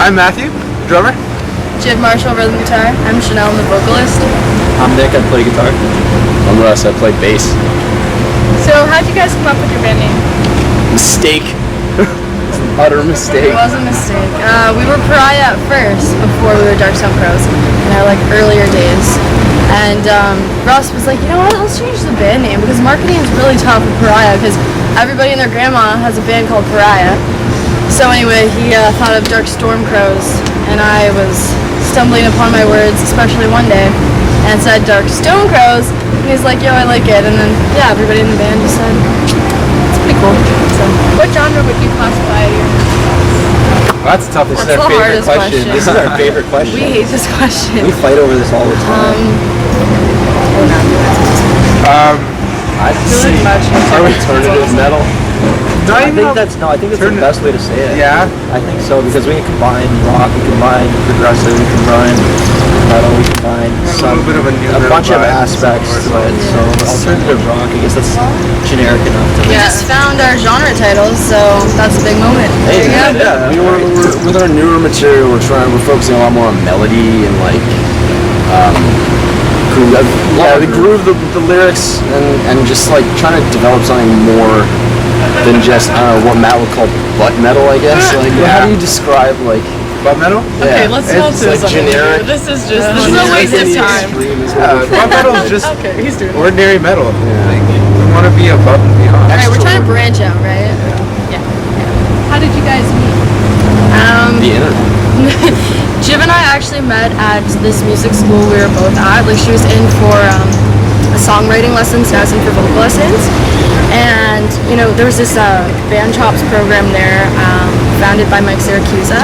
I'm Matthew, drummer. Jib Marshall, rhythm guitar. I'm Chanel, I'm the vocalist. I'm Nick, I play guitar. I'm Russ, I play bass. So how'd you guys come up with your band name? Mistake. Utter mistake. It was a mistake. We were Pariah at first, before we were Darkstone Crows, in our earlier days. And Russ was like, you know what, let's change the band name, because marketing is really tough with Pariah, because everybody and their grandma has a band called Pariah. So anyway, he thought of Darkstone Crows, and I was stumbling upon my words, especially one day, and said Darkstone Crows, and he's like, yo, I like it, and then, yeah, everybody in the band just said, it's pretty cool. So, what genre would you classify your Well, that's tough. This is What's our the favorite hardest question. question? This is our favorite question. We hate this question. We fight over this all the time. I'd say alternative metal. I think that's the best way to say it. Yeah? I think so, because we can combine rock, we can combine progressive, we can combine metal, we can combine a bunch of aspects to it. So alternative rock, I guess that's generic enough to We just found our genre titles, so that's a big moment. Hey, There you go. yeah. We're with our newer material, we're focusing a lot more on melody and the groove, the lyrics, and just trying to develop something more than just what Matt would call butt metal, I guess. How do you describe butt metal? Okay, let's not do it's generic. This is a waste of time. Butt metal is just ordinary metal. We want to be above and beyond. Alright, we're trying to branch out, right? Yeah. How did you guys meet? The internet. Jib and I actually met at this music school we were both at. She was in for songwriting lessons, and I was in for vocal lessons. And, there was this band chops program there, founded by Mike Syracusa.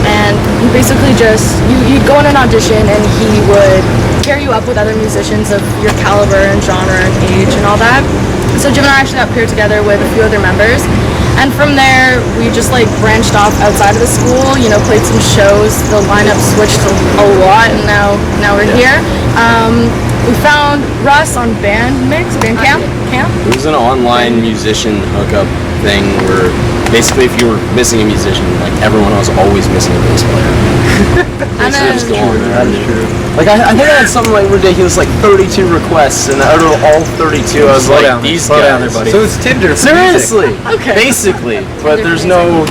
And he basically you'd go in an audition and he would pair you up with other musicians of your caliber and genre and age and all that. So Jib and I actually got paired together with a few other members. And from there, we just branched off outside of the school, played some shows. The lineup switched a lot, and now we're here. We found Russ on Bandcamp. It was an online musician hookup thing where basically if you were missing a musician, everyone was always missing a bass player. And then, That is true. I think I had something ridiculous 32 requests, and out of all 32, I was these guys. Down there, buddy. So it's Tinder. Seriously. Okay. Basically, but there's no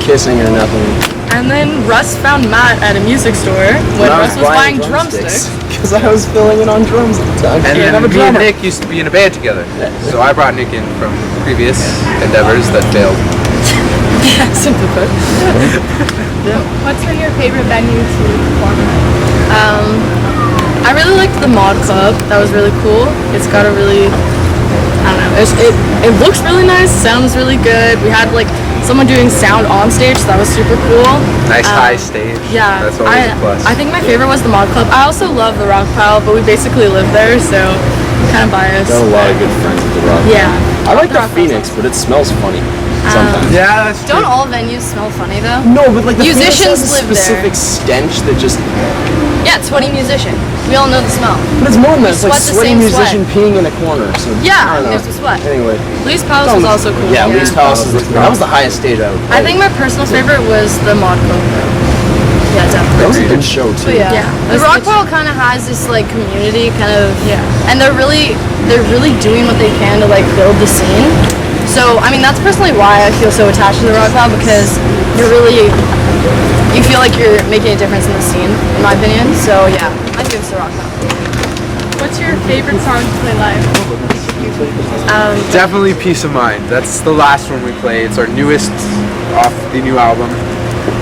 kissing or nothing. And then Russ found Matt at a music store when Russ was buying drumsticks. Because I was filling in on drums at the time. And then me and Nick used to be in a band together. So I brought Nick in from previous endeavors that failed. Yeah, simply put. What's your favorite venue to perform at? I really liked the Mod Club. That was really cool. It's got a really, I don't know, it looks really nice, sounds really good. We had someone doing sound on stage, so that was super cool. Nice high stage. Yeah, That's always a plus. I think my favorite was the Mod Club. I also love the Rock Pile, but we basically live there, so kind of biased. Got a lot of good friends at the Rock. Yeah. I like the Phoenix, but it smells funny sometimes. Yeah, that's true. Don't all venues smell funny though? No, but the musicians Phoenix has a live specific stench that just. Yeah, sweaty musician. We all know the smell. But it's more than that. It's sweat like the sweaty same musician peeing in a corner. So Yeah, I don't know. there's the sweat. Anyway. Lee's Palace was also cool. Yeah, Lee's Palace that was the highest stage I would play. I think my personal favorite was the Mod Club though. Yeah, definitely. That was a good show too. Yeah. The Rock Pile kind of has this community and they're really doing what they can to build the scene. So I mean that's personally why I feel so attached to the Rock Pile, because you feel like you're making a difference in the scene, in my opinion. So yeah, I give it to the Rock Pile. What's your favorite song to play live? Definitely Peace of Mind. That's the last one we play. It's our newest off the new album.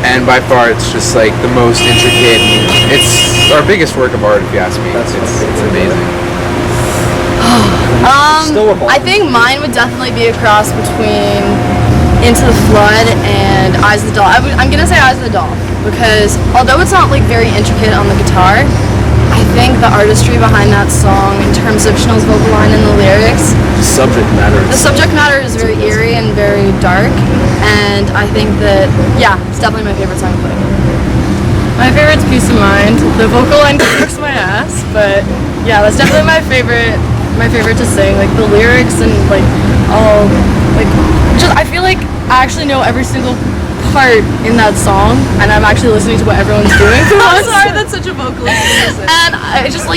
And by far, it's just the most intricate. It's our biggest work of art, if you ask me. It's amazing. I think mine would definitely be a cross between Into the Flood and Eyes of the Doll. I'm gonna say Eyes of the Doll, because although it's not very intricate on the guitar, I think the artistry behind that song in terms of Chanel's vocal line and the lyrics, the subject matter is very eerie and very dark, and I think that, yeah, it's definitely my favorite song to play. My favorite's Peace of Mind. The vocal line kicks my ass, but yeah, that's definitely my favorite to sing. The lyrics and all, just I feel like I actually know every single part in that song, and I'm actually listening to what everyone's doing for I'm once. sorry, that's such a vocalist. And I just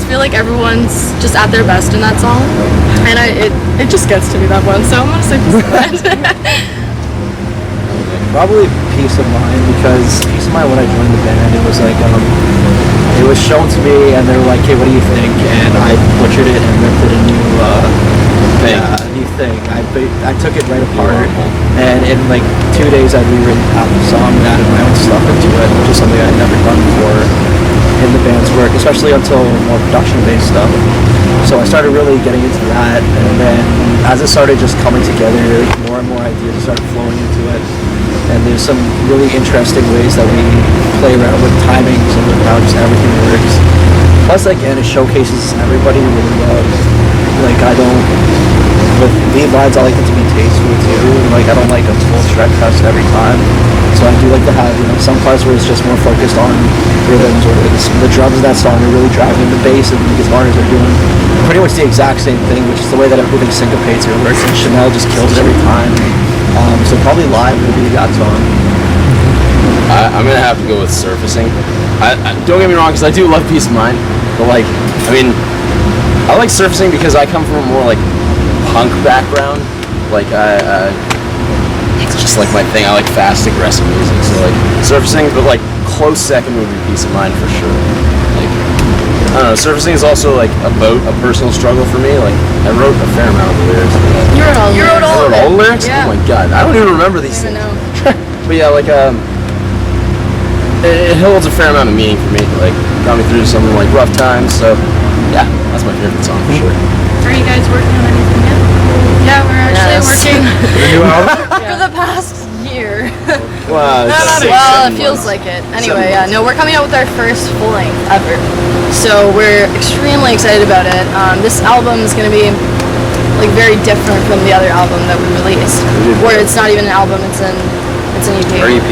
feel like everyone's just at their best in that song, and it just gets to me that one. So I'm gonna say Peace of Mind. Probably Peace of Mind, because Peace of Mind, when I joined the band, it was like it was shown to me, and they were like, "Hey, what do you think?" And I butchered it and ripped it a new thing. I took it right apart, and in like 2 days, I'd rewritten half the song and added my own stuff into it, which is something I'd never done before in the band's work, especially until more production-based stuff. So I started really getting into that, and then as it started just coming together, more and more ideas started flowing into it. And there's some really interesting ways that we play around with timings and with how just everything works. Plus, again, it showcases everybody really well. Like, with lead lines, I like them to be tasteful too. Like, I don't like a full shred fest every time. So I do like to have, some parts where it's just more focused on rhythms, or the drums of that song are really driving the bass, and the guitars are doing pretty much the exact same thing, which is the way that everything syncopates or works, and Chanel just kills it every time. So probably live would be that song. I'm gonna have to go with Surfacing. Don't get me wrong, because I do love Peace of Mind, but I like Surfacing because I come from a more like punk background. Like it's just like my thing. I like fast, aggressive music. So like Surfacing, but like close second would be Peace of Mind for sure. Like I don't know, Surfacing is also like about a personal struggle for me. Like I wrote a fair amount of lyrics. You wrote all all the lyrics? Yeah. Oh my god, I don't even remember these I don't things. even know. But yeah, like it holds a fair amount of meaning for me. Like got me through some like rough times. So yeah, that's my favorite song for sure. Are you guys working on anything yet? Yeah, we're actually working The new album? For the past year. Wow. Well, it feels like it. Anyway, yeah, no, we're coming out with our first full length ever. So we're extremely excited about it. This album is going to be like very different from the other album that we released, where it's not even an album, it's an EP. Or EP.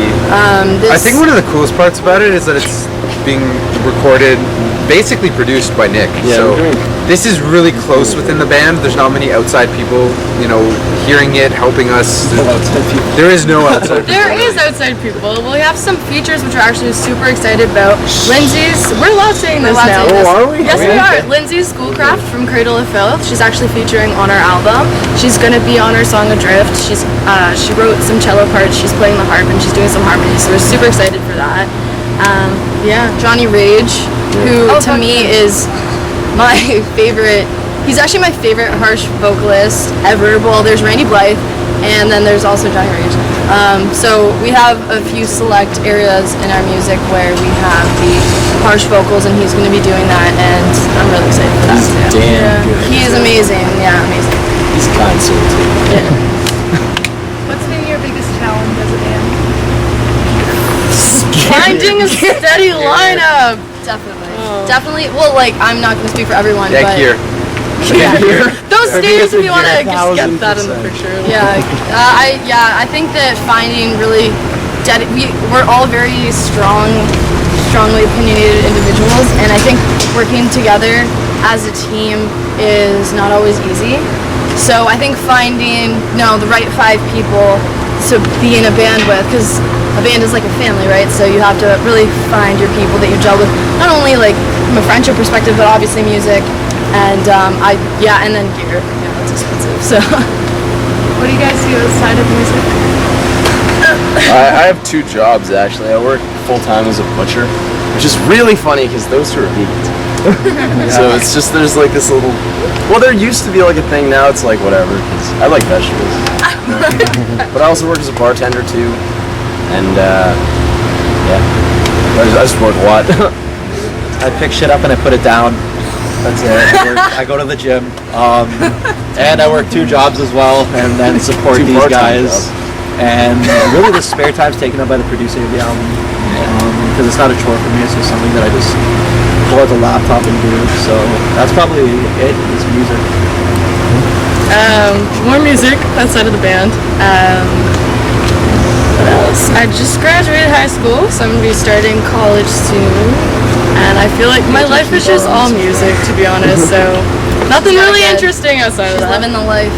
I think one of the coolest parts about it is that it's being recorded, basically produced by Nick. Yeah, So this is really close within the band. There's not many outside people, hearing it, helping us. There is no outside people. There is outside people. We have some features which we're actually super excited about. Lindsay's, we're allowed saying this now. Oh, are we? Yes, we are. Lindsay's Schoolcraft from Cradle of Filth. She's actually featuring on our album. She's gonna be on our song Adrift. She wrote some cello parts. She's playing the harp and she's doing some harmonies. So we're super excited for that. Yeah, Johnny Rage, who to me is my favorite. He's actually my favorite harsh vocalist ever. Well, there's Randy Blythe, and then there's also Johnny Rage. So we have a few select areas in our music where we have the harsh vocals, and he's going to be doing that, and I'm really excited for that. He's damn good. He is amazing. Yeah, amazing. He's kind soul too. Yeah. What's been your biggest challenge as a band? Finding a steady lineup. Definitely. Well, I'm not going to speak for everyone, Yeah, but here. yeah. Those stages, if you want to just get that in the picture. Yeah. I think that finding really we're all very strongly opinionated individuals, and I think working together as a team is not always easy. So I think finding the right 5 people to be in a band with, because a band is like a family, right? So you have to really find your people that you gel with, not only from a friendship perspective, but obviously music, and and then gear. It's expensive. So What do you guys do outside of music? I have 2 jobs actually. I work full time as a butcher, which is really funny because those 2 are vegans. So it's just there's this little. Well, there used to be a thing. Now it's whatever. 'Cause I like vegetables. But I also work as a bartender too, and I just work a lot. I pick shit up and I put it down. That's it. I go to the gym, and I work 2 jobs as well, and then support 2 these part-time guys. jobs. And really, the spare time's taken up by the producing of the album, because it's not a chore for me. It's just something that I just pull out the laptop and do. So that's probably it. Is music. more music outside of the band. What else? I just graduated high school, so I'm gonna be starting college soon. And I feel like my life is just all music, to be honest. So nothing really interesting outside of that. Living the life.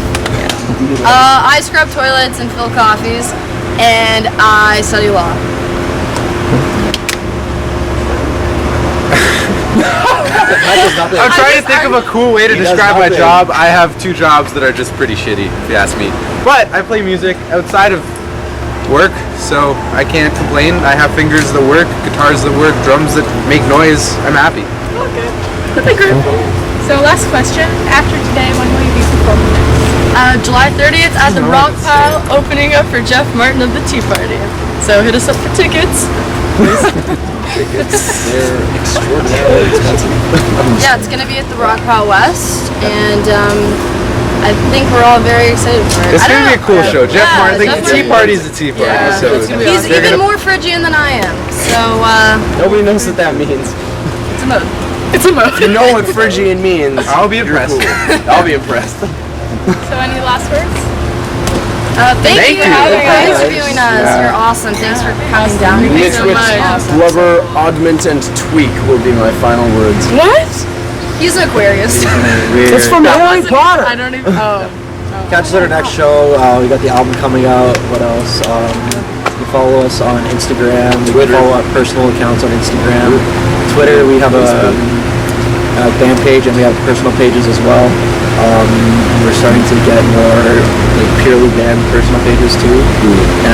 I scrub toilets and fill coffees, and I study law. I'm trying to think of a cool way to describe my job. I have 2 jobs that are just pretty shitty, if you ask me. But I play music outside of work, so I can't complain. I have fingers that work, guitars that work, drums that make noise. I'm happy. Okay, great. So last question. After today, when will you be performing next? July 30th at the Rock Pile, opening up for Jeff Martin of the Tea Party. So hit us up for tickets. They're extraordinarily expensive. Yeah, it's gonna be at the Rock Pile West, and I think we're all very excited for it. It's gonna be a cool show. Jeff Martin, Jeff the Tea Party's a tea party, Yeah, so it's gonna be he's even more Phrygian than I am. So Nobody knows what that means. it's a mode. It's a mode. If you know what Phrygian means, I'll be impressed. cool. I'll be impressed. So any last words? Thank you you. for Thank interviewing us. You're awesome. Thanks for coming down. Mix so with much. blubber, augment, and tweak will be my final words. What? He's an Aquarius. It's from Harry Potter. I don't even. Oh. Catch us at our next show. We got the album coming out. What else? You can follow us on Instagram. We can follow our personal accounts on Instagram. Twitter, we have a band page and we have personal pages as well. We're starting to get more like purely band personal pages too,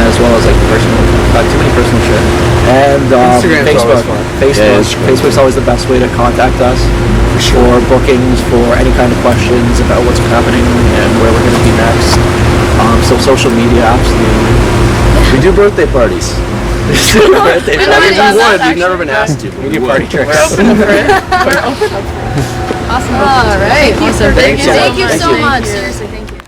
as well as like personal. Too many personal shit. And Instagram's Facebook. always fun. Facebook's always the best way to contact us for bookings, for any kind of questions about what's happening and where we're going to be next. So social media, absolutely. We do birthday parties. We've never done that, We've never been asked to. We do party tricks. Awesome. All right. Awesome. Thank you so much. so Thank you. much. Seriously, thank you.